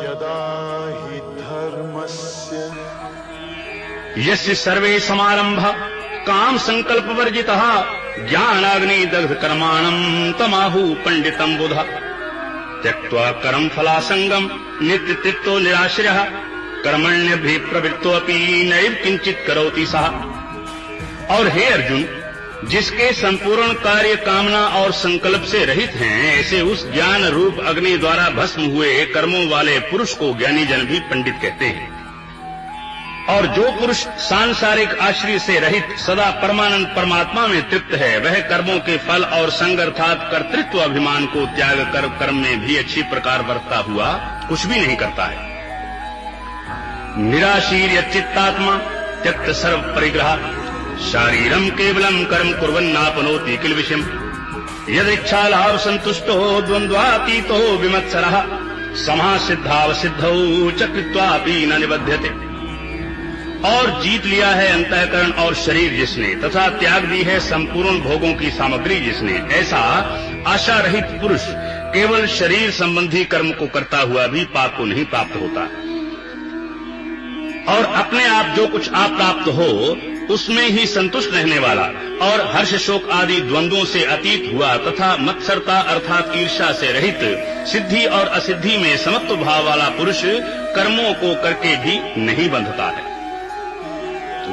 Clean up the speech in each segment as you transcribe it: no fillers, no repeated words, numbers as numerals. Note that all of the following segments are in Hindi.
यदा हि धर्मस्य यस्य सर्वे समारंभा काम संकल्प वर्जितः ज्ञानाग्नि दग्ध कर्माणं तमाहु पंडितम बुधा त्यक्त्वा कर्म फलासंगम नित्य तृप्तो निराश्रयः कर्मण्यभि प्रवृत्तोऽपि नैव किंचित करोति सः। और हे अर्जुन, जिसके संपूर्ण कार्य कामना और संकल्प से रहित हैं, ऐसे उस ज्ञान रूप अग्नि द्वारा भस्म हुए कर्मों वाले पुरुष को ज्ञानी जन भी पंडित कहते हैं। और जो पुरुष सांसारिक आश्रय से रहित सदा परमानंद परमात्मा में तृप्त है, वह कर्मों के फल और संग अर्थात कर्तृत्व अभिमान को त्याग कर कर्म में भी अच्छी प्रकार बरतता हुआ कुछ भी नहीं करता है। निराशीर्य चित्तात्मा त्यक्त सर्व परिग्रह शारीरम केवलम कर्म कुर्वन्नापनोति किल विषयम् यदिच्छा लाभ संतुष्टो द्वंद्वातीतो विमत्सरः समासिद्धावसिद्धौ च कृत्वापि न निबध्यते। और जीत लिया है अंतःकरण और शरीर जिसने, तथा त्याग दी है संपूर्ण भोगों की सामग्री जिसने, ऐसा आशा रहित पुरुष केवल शरीर संबंधी कर्म को करता हुआ भी पाप को नहीं प्राप्त होता। और अपने आप जो कुछ आप प्राप्त हो उसमें ही संतुष्ट रहने वाला और हर्ष शोक आदि द्वंद्वों से अतीत हुआ तथा मत्सरता अर्थात ईर्ष्या से रहित सिद्धि और असिद्धि में समत्व भाव वाला पुरुष कर्मों को करके भी नहीं बंधता है।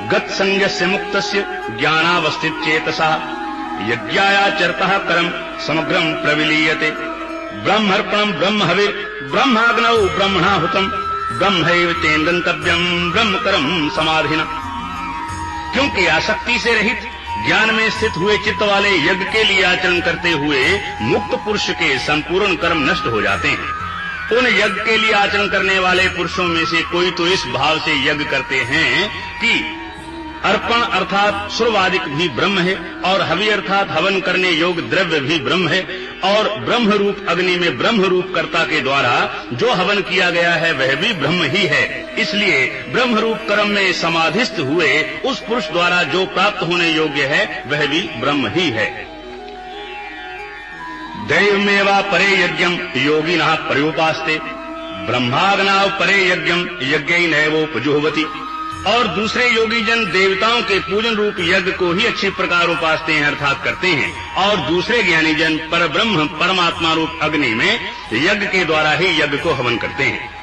गत संज्ञस्य मुक्तस्य ज्ञानावस्थित चेतसा यज्ञायाचरतः कर्म समग्रम प्रविलीयते ब्रह्मर्पणम ब्रह्म हविर ब्रह्माग्नौ ब्रह्मणाहुतम ब्रह्मैव तेंदन्तव्यम ब्रह्म कर्म समाधिना। क्योंकि आसक्ति से रहित ज्ञान में स्थित हुए चित्त वाले यज्ञ के लिए आचरण करते हुए मुक्त पुरुष के संपूर्ण कर्म नष्ट हो जाते हैं। उन यज्ञ के लिए आचरण करने वाले पुरुषों में से कोई तो इस भाव से यज्ञ करते हैं कि अर्पण अर्थात सुरवादिक भी ब्रह्म है और हवि अर्थात हवन करने योग्य द्रव्य भी ब्रह्म है और ब्रह्म रूप अग्नि में ब्रह्म रूप कर्ता के द्वारा जो हवन किया गया है वह भी ब्रह्म ही है। इसलिए ब्रह्म रूप कर्म में समाधिस्थ हुए उस पुरुष द्वारा जो प्राप्त होने योग्य है वह भी ब्रह्म ही है। दैवमेवा परे यज्ञम योगिनः पर्युपास्ते ब्रह्माग्नाव परे यज्ञम यज्ञैनैवोपजुह्वति। और दूसरे योगी जन देवताओं के पूजन रूप यज्ञ को ही अच्छी प्रकार उपासते हैं अर्थात करते हैं, और दूसरे ज्ञानी जन पर ब्रह्म परमात्मा रूप अग्नि में यज्ञ के द्वारा ही यज्ञ को हवन करते हैं।